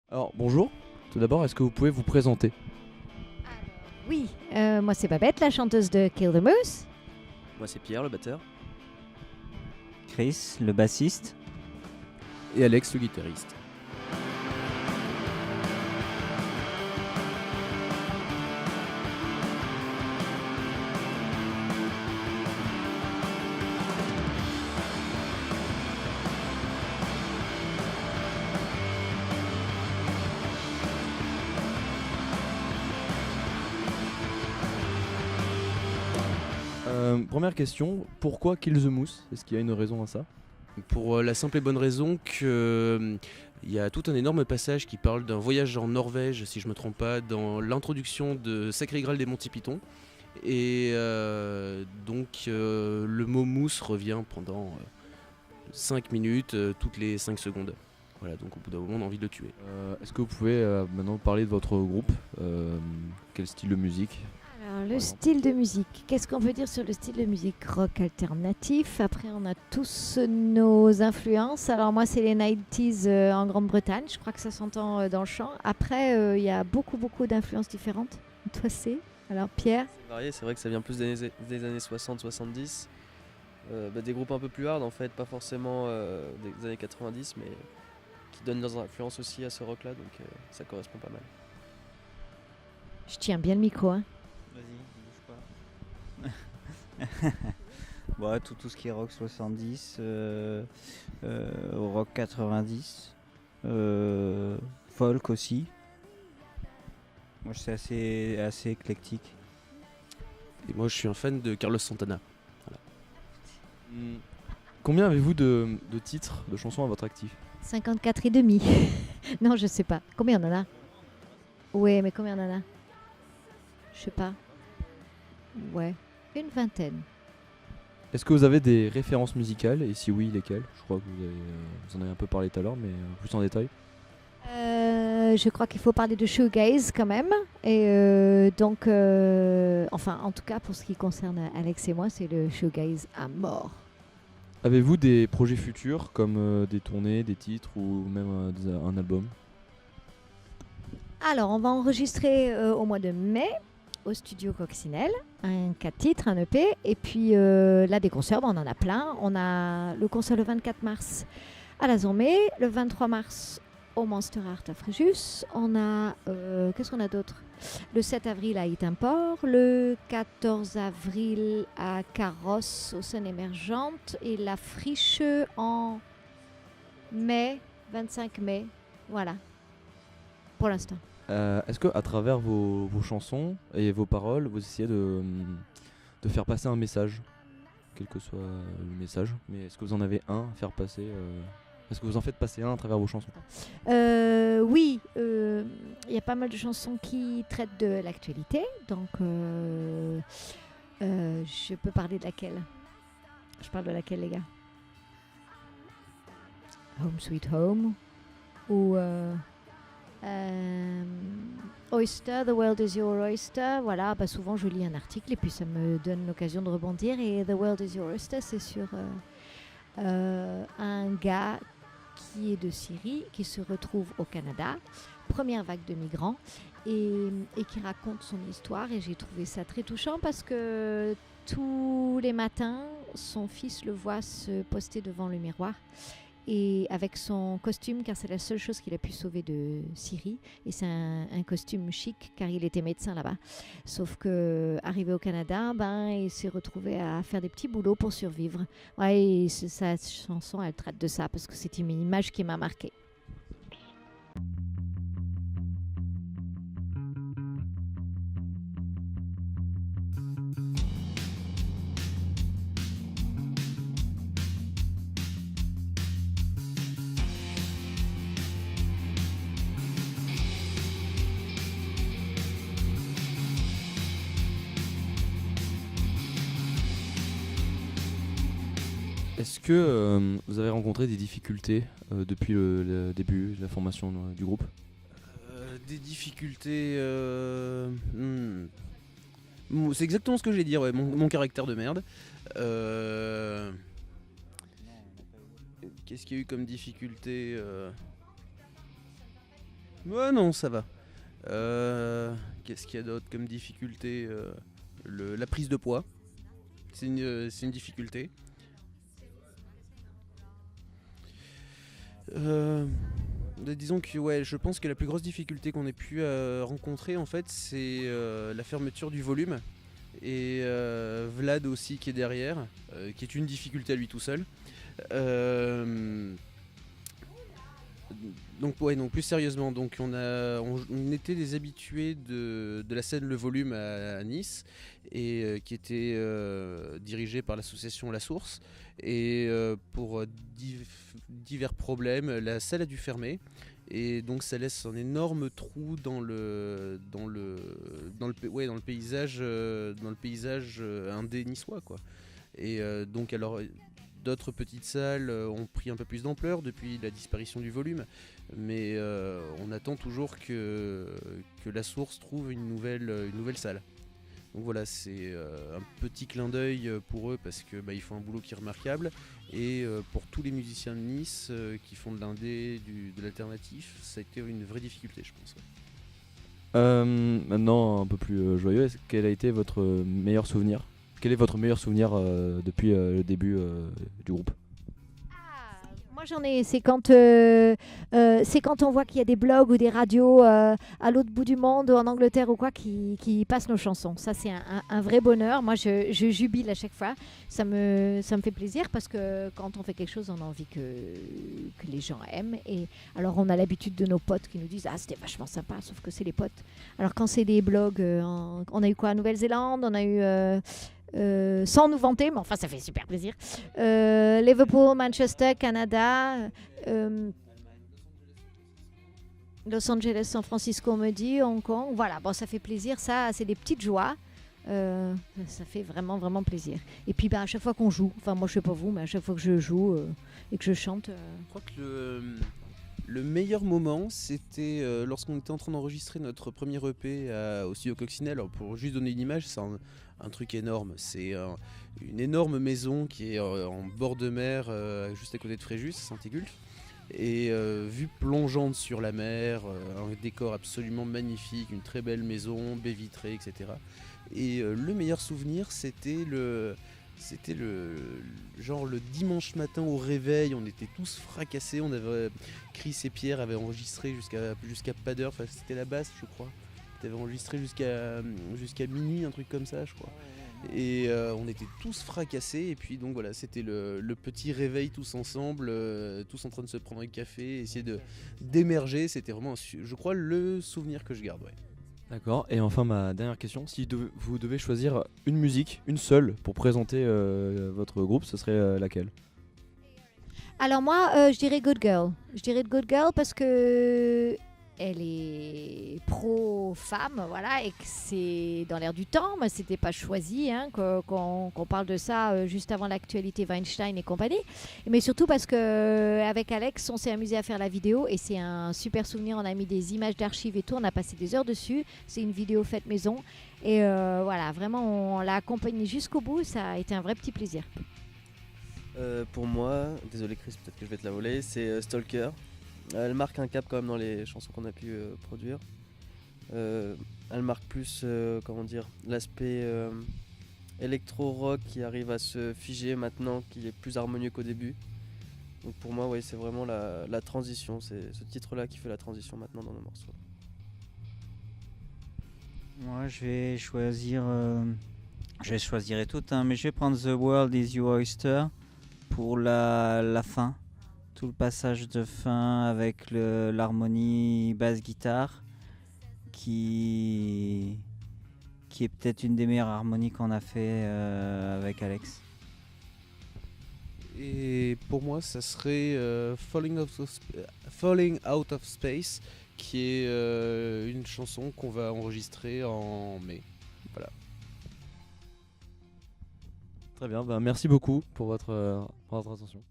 Alors bonjour, tout d'abord est-ce que vous pouvez vous présenter? Oui, moi c'est Babette, la chanteuse de Kill the Moose. Moi c'est Pierre, le batteur. Chris, le bassiste. Et Alex, le guitariste. Première question, pourquoi Kill the Moose? Est-ce qu'il y a une raison à ça? Pour la simple et bonne raison que il y a tout un énorme passage qui parle d'un voyage en Norvège, si je me trompe pas, dans l'introduction de Sacré Graal des Monty Python. Et le mot mousse revient pendant 5 minutes, toutes les 5 secondes. Voilà, donc au bout d'un moment on a envie de le tuer. Est-ce que vous pouvez maintenant parler de votre groupe? Quel style de musique? Alors, le Voilà. style de musique, qu'est-ce qu'on peut dire sur le style de musique? Rock alternatif, après on a tous nos influences. Alors moi c'est les 90s en Grande-Bretagne, je crois que ça s'entend dans le chant. Après il y a beaucoup d'influences différentes. Toi c'est? Alors Pierre? C'est varié, c'est vrai que ça vient plus des années 60-70. Des groupes un peu plus hard en fait, pas forcément des années 90, mais qui donnent leurs influences aussi à ce rock là, donc ça correspond pas mal. Je tiens bien le micro, hein. Vas-y, bouge pas. Ouais, tout ce qui est rock 70, rock 90, folk aussi. Moi, c'est assez éclectique. Et moi je suis un fan de Carlos Santana. Combien avez-vous de titres, de chansons à votre actif? 54 et demi. Non, je sais pas. Combien on en a? Ouais, mais combien on en a? Je sais pas. Ouais, une vingtaine. Est-ce que vous avez des références musicales et si oui, lesquelles? Je crois que vous en avez un peu parlé tout à l'heure, mais plus en détail. Je crois qu'il faut parler de shoegaze quand même. Et enfin, en tout cas, pour ce qui concerne Alex et moi, c'est le shoegaze à mort. Avez-vous des projets futurs comme des tournées, des titres ou même un album? Alors, on va enregistrer au mois de mai au studio Coccinelle, un 4 titres, un EP. Et puis là, des concerts, on en a plein. On a le concert le 24 mars à la Zombie, le 23 mars au Monster Art à Fréjus. On a, qu'est-ce qu'on a d'autre? Le 7 avril à Itimport, le 14 avril à Carrosse aux Scènes Émergentes et la Friche en mai, 25 mai. Voilà, pour l'instant. Est-ce que à travers vos chansons et vos paroles, vous essayez de faire passer un message, quel que soit le message, mais est-ce que vous en avez un à faire passer Est-ce que vous en faites passer un à travers vos chansons? Oui, il y a pas mal de chansons qui traitent de l'actualité, donc je peux parler de laquelle? Je parle de laquelle, les gars? Home Sweet Home ou Oyster, The World is Your Oyster. Voilà, souvent je lis un article et puis ça me donne l'occasion de rebondir. Et The World is Your Oyster, c'est sur un gars qui est de Syrie, qui se retrouve au Canada, première vague de migrants, et qui raconte son histoire. Et j'ai trouvé ça très touchant parce que tous les matins, son fils le voit se poster devant le miroir et avec son costume, car c'est la seule chose qu'il a pu sauver de Syrie, et c'est un costume chic car il était médecin là-bas, sauf que arrivé au Canada, il s'est retrouvé à faire des petits boulots pour survivre. Ouais, et sa chanson elle traite de ça parce que c'est une image qui m'a marquée. Est-ce que vous avez rencontré des difficultés depuis le début de la formation du groupe? Des difficultés. C'est exactement ce que j'allais dire, ouais, mon caractère de merde. Qu'est-ce qu'il y a eu comme difficulté Ouais, non, ça va. Qu'est-ce qu'il y a d'autre comme difficulté? La prise de poids, c'est une difficulté. Disons que ouais, je pense que la plus grosse difficulté qu'on ait pu rencontrer en fait, c'est la fermeture du volume. Et Vlad aussi qui est derrière, qui est une difficulté à lui tout seul. Donc plus sérieusement, donc on était des habitués de la scène Le Volume à Nice et qui était dirigée par l'association La Source, et pour divers problèmes la salle a dû fermer, et donc ça laisse un énorme trou dans le paysage indé niçois quoi. Et donc alors d'autres petites salles ont pris un peu plus d'ampleur depuis la disparition du volume, mais on attend toujours que La Source trouve une nouvelle salle. Donc voilà, c'est un petit clin d'œil pour eux parce que ils font un boulot qui est remarquable, et pour tous les musiciens de Nice qui font de l'indé, de l'alternatif, ça a été une vraie difficulté, je pense. Maintenant, un peu plus joyeux, quel a été votre meilleur souvenir? Quel est votre meilleur souvenir depuis le début du groupe? Moi j'en ai, c'est quand on voit qu'il y a des blogs ou des radios à l'autre bout du monde, en Angleterre ou quoi, qui passent nos chansons. Ça c'est un vrai bonheur. Moi je jubile à chaque fois. Ça me fait plaisir parce que quand on fait quelque chose, on a envie que les gens aiment. Et alors on a l'habitude de nos potes qui nous disent ah c'était vachement sympa, sauf que c'est les potes. Alors quand c'est des blogs, on a eu quoi, Nouvelle-Zélande, on a eu sans nous vanter, mais enfin ça fait super plaisir. Liverpool, Manchester, Canada, Los Angeles, San Francisco, on me dit, Hong Kong. Voilà, bon, ça fait plaisir. Ça, c'est des petites joies. Ça fait vraiment, vraiment plaisir. Et puis à chaque fois qu'on joue, enfin moi je sais pas vous, mais à chaque fois que je joue et que je chante. Je crois que le meilleur moment, c'était lorsqu'on était en train d'enregistrer notre premier EP au studio Coccinelle. Alors, pour juste donner une image, c'est un truc énorme. C'est une énorme maison qui est en bord de mer, juste à côté de Fréjus, Saint-Égulphe. Et vue plongeante sur la mer, un décor absolument magnifique, une très belle maison, baie vitrée, etc. Et le meilleur souvenir, c'était le dimanche matin au réveil. On était tous fracassés. On avait Chris et Pierre avaient enregistré jusqu'à pas d'heure. Enfin, c'était la basse, je crois. Ils avaient enregistré jusqu'à minuit, un truc comme ça, je crois. Et on était tous fracassés. Et puis donc voilà, c'était le petit réveil tous ensemble, tous en train de se prendre un café, essayer d'émerger. C'était vraiment, je crois, le souvenir que je garde. Ouais. D'accord, et enfin ma dernière question, si vous devez choisir une musique, une seule, pour présenter votre groupe, ce serait laquelle? Alors moi, je dirais Good Girl. Je dirais Good Girl parce que elle est pro-femme, voilà, et que c'est dans l'air du temps. Mais c'était pas choisi qu'on parle de ça juste avant l'actualité Weinstein et compagnie. Mais surtout parce que avec Alex, on s'est amusé à faire la vidéo et c'est un super souvenir. On a mis des images d'archives et tout. On a passé des heures dessus. C'est une vidéo faite maison et voilà, vraiment, on l'a accompagnée jusqu'au bout. Ça a été un vrai petit plaisir. Pour moi, désolé Chris, peut-être que je vais te la voler, c'est Stalker. Elle marque un cap quand même dans les chansons qu'on a pu produire. Elle marque plus, l'aspect électro-rock qui arrive à se figer maintenant, qui est plus harmonieux qu'au début. Donc pour moi, ouais, c'est vraiment la transition. C'est ce titre-là qui fait la transition maintenant dans nos morceaux. Moi, je vais choisir. Je les choisirai toutes, mais je vais prendre The World Is Your Oyster pour la fin. Tout le passage de fin avec l'harmonie basse-guitare qui est peut-être une des meilleures harmonies qu'on a fait avec Alex. Et pour moi, ça serait Falling Out of Space, qui est une chanson qu'on va enregistrer en mai. Voilà. Très bien, merci beaucoup pour votre attention.